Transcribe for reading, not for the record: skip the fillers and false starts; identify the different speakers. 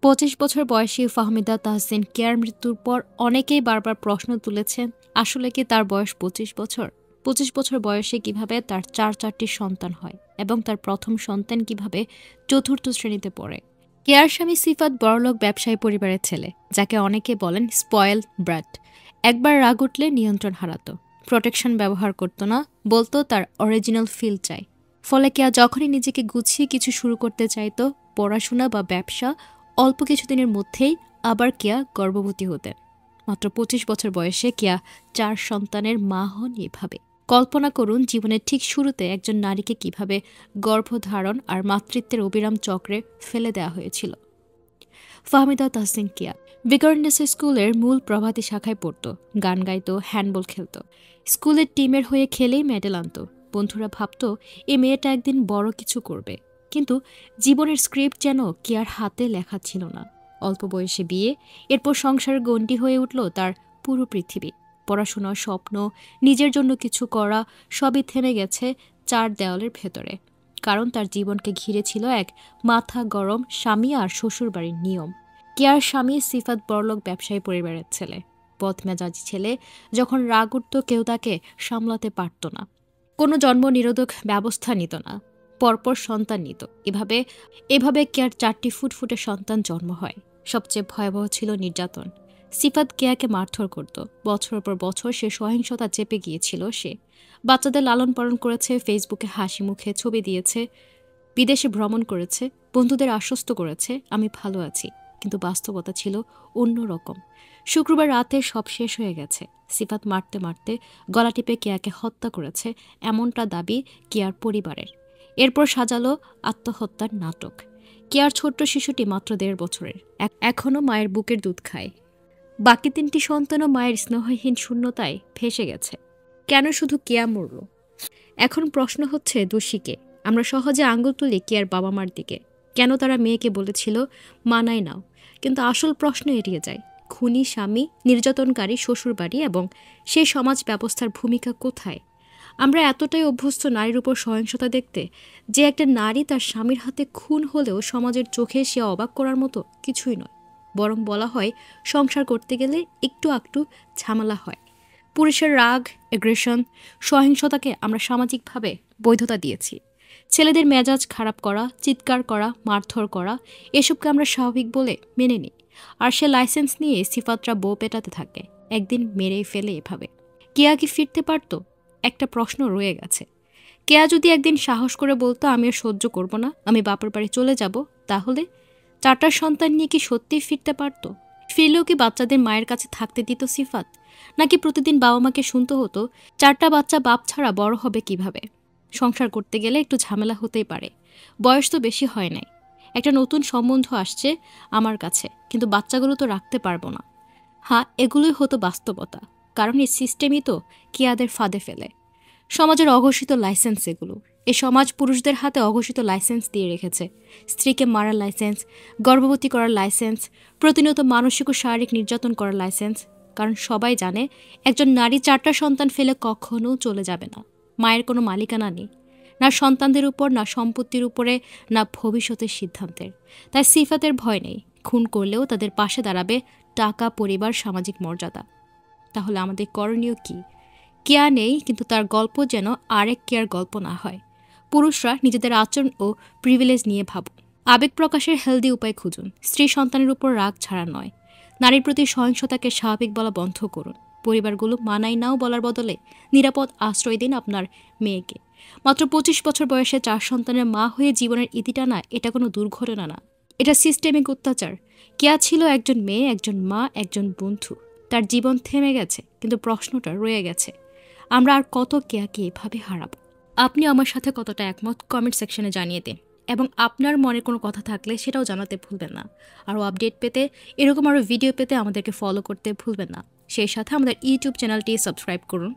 Speaker 1: 25 বছর বয়সী ফাহমিদা তাহসিন কেয়ার মৃত্যুর পর অনেকেই বারবার প্রশ্ন তুলেছেন, আসলে কি তার বয়স 25 বছর? 25 বছর বয়সে কিভাবে তার চারটি সন্তান হয় এবং তার প্রথম সন্তান কিভাবে চতুর্থ শ্রেণীতে পড়ে? কেয়ার স্বামী সিফাত বড়লোক ব্যবসায়ী পরিবারের ছেলে, যাকে অনেকে বলেন স্পয়েল ব্র্যাট। একবার রাগ উঠলে নিয়ন্ত্রণ হারাতো, প্রোটেকশন ব্যবহার করতো না, বলতো তার অরিজিনাল ফিল চাই। ফলে কেয়া যখনই নিজেকে গুছিয়ে কিছু শুরু করতে চাইতো, পড়াশোনা বা ব্যবসা, অল্প কিছুদিনের মধ্যেই আবার কেয়া গর্ভবতী হতেন। মাত্র 25 বছর বয়সে কেয়া 4 সন্তানের মা হন এভাবে। কল্পনা করুন, জীবনের ঠিক শুরুতে একজন নারীকে কিভাবে গর্ভধারণ আর মাতৃত্বের অবিরাম চক্রে ফেলে দেওয়া হয়েছিল। ফাহমিদা তাহসিন কেয়া ভিকারুননিসা স্কুলের মূল প্রভাতী শাখায় পড়ত, গান গাইত, হ্যান্ডবল খেলত। স্কুলের টিমের হয়ে খেলেই মেডেল আনত। বন্ধুরা ভাবত এই মেয়েটা একদিন বড় কিছু করবে, কিন্তু জীবনের স্ক্রিপ্ট যেন কেয়ার হাতে লেখা ছিল না। অল্প বয়সে বিয়ে, এরপর সংসারের গণ্ডি হয়ে উঠল তার পুরো পৃথিবী। পড়াশোনা, স্বপ্ন, নিজের জন্য কিছু করা, সবই থেমে গেছে 4 দেওয়ালের ভেতরে। কারণ তার জীবনকে ঘিরে ছিল এক মাথা গরম স্বামী আর শ্বশুরবাড়ির নিয়ম। কেয়ার স্বামী সিফাত বড়লোক ব্যবসায়ী পরিবারের ছেলে, বদমেজাজি ছেলে। যখন রাগ উঠত, কেউ তাকে সামলাতে পারত না। কোনো জন্ম নিরোধক ব্যবস্থা নিত না, পরপর সন্তান নিত। এভাবে কেয়ার 4টি ফুটফুটে সন্তান জন্ম হয়। সবচেয়ে ভয়াবহ ছিল নির্যাতন। সিফাত কেয়াকে মারধর করত। বছরের পর বছর সে সহিংসতা চেপে গিয়েছিল। সে বাচ্চাদের লালন পালন করেছে, ফেসবুকে হাসি মুখে ছবি দিয়েছে, বিদেশে ভ্রমণ করেছে, বন্ধুদের আশ্বস্ত করেছে আমি ভালো আছি। কিন্তু বাস্তবতা ছিল অন্যরকম। শুক্রবার রাতে সব শেষ হয়ে গেছে। সিফাত মারতে মারতে গলা টিপে কেয়াকে হত্যা করেছে, এমনটা দাবি কেয়ার পরিবারের। এরপর সাজালো আত্মহত্যার নাটক। কেয়ার ছোট্ট শিশুটি মাত্র 1.5 বছরের, এখনও মায়ের বুকের দুধ খায়। বাকি 3টি সন্তানও মায়ের স্নেহহীন শূন্যতায় ভেসে গেছে। কেন শুধু কেয়া মরল? এখন প্রশ্ন হচ্ছে, দোষীকে? আমরা সহজে আঙুল তুলি কেয়ার বাবা মার দিকে। কেন তারা মেয়েকে বলেছিল মানায় নাও? কিন্তু আসল প্রশ্ন এড়িয়ে যায়। খুনি স্বামী, নির্যাতনকারী শ্বশুরবাড়ি এবং সেই সমাজ ব্যবস্থার ভূমিকা কোথায়? আমরা এতটাই অভ্যস্ত নারীর উপর সহিংসতা দেখতে যে একটা নারী তার স্বামীর হাতে খুন হলেও সমাজের চোখে সে অবাক করার মতো কিছুই নয়। বরং বলা হয় সংসার করতে গেলে একটু আকটু ঝামেলা হয়। পুরুষের রাগ, এগ্রেশন, সহিংসতাকে আমরা সামাজিকভাবে বৈধতা দিয়েছি। ছেলেদের মেজাজ খারাপ করা, চিৎকার করা, মারধর করা, এসবকে আমরা স্বাভাবিক বলে মেনে নিই। আর সে লাইসেন্স নিয়ে সিফাতরা বউ পেটাতে থাকে, একদিন মেরেই ফেলে এভাবে। কেয়া কি ফিরতে পারত? একটা প্রশ্ন রয়ে গেছে। কেয়া যদি একদিন সাহস করে বলতো আমি আর সহ্য করব না, আমি বাপের বাড়ি চলে যাব, তাহলে 4টা সন্তান নিয়ে কি সত্যিই ফিরতে পারত? ফিরলেও কি বাচ্চাদের মায়ের কাছে থাকতে দিত সিফাত? নাকি প্রতিদিন বাবা মাকে শুনতে হতো 4টা বাচ্চা বাপ ছাড়া বড় হবে কিভাবে? সংসার করতে গেলে একটু ঝামেলা হতেই পারে। বয়স তো বেশি হয় নাই। একটা নতুন সম্বন্ধ আসছে আমার কাছে, কিন্তু বাচ্চাগুলো তো রাখতে পারবো না। হ্যাঁ, এগুলোই হতো বাস্তবতা। কারণ এই সিস্টেমই তো কেয়াদের ফাঁদে ফেলে। সমাজের অঘোষিত লাইসেন্স এগুলো। এ সমাজ পুরুষদের হাতে অঘোষিত লাইসেন্স দিয়ে রেখেছে। স্ত্রীকে মারার লাইসেন্স, গর্ভবতী করার লাইসেন্স, প্রতিনিয়ত মানসিক ও শারীরিক নির্যাতন করার লাইসেন্স। কারণ সবাই জানে একজন নারী 4টা সন্তান ফেলে কখনো চলে যাবে না। মায়ের কোনো মালিকানা নেই, না সন্তানদের উপর, না সম্পত্তির উপরে, না ভবিষ্যতের সিদ্ধান্তের। তাই সিফাতের ভয় নেই। খুন করলেও তাদের পাশে দাঁড়াবে টাকা, পরিবার, সামাজিক মর্যাদা। তাহলে আমাদের করণীয় কি? কেয়া নেই, কিন্তু তার গল্প যেন আরেক কেয়ার গল্প না হয়। পুরুষরা নিজেদের আচরণ ও প্রিভিলেজ নিয়ে ভাবুন। আবেগ প্রকাশের হেলদি উপায় খুঁজুন। স্ত্রী সন্তানের উপর রাগ ছাড়া নয়। নারীর প্রতি সহিংসতাকে স্বাভাবিক বলা বন্ধ করুন। পরিবারগুলো মানাই নাও বলার বদলে নিরাপদ আশ্রয় দিন আপনার মেয়েকে। মাত্র 25 বছর বয়সে 4 সন্তানের মা হয়ে জীবনের ইতি টানা, এটা কোনো দুর্ঘটনা না, এটা সিস্টেমিক অত্যাচার। কেয়া ছিল একজন মেয়ে, একজন মা, একজন বন্ধু। তার জীবন থেমে গেছে, কিন্তু প্রশ্নটা রয়ে গেছে, আমরা আর কত কেয়াকে এভাবে হারাবো? আপনি আমার সাথে কতটা একমত কমেন্ট সেকশনে জানিয়ে দিন, এবং আপনার মনে কোনো কথা থাকলে সেটাও জানাতে ভুলবেন না। আরও আপডেট পেতে, এরকম আরও ভিডিও পেতে আমাদেরকে ফলো করতে ভুলবেন না। সেই সাথে আমাদের ইউটিউব চ্যানেলটি সাবস্ক্রাইব করুন।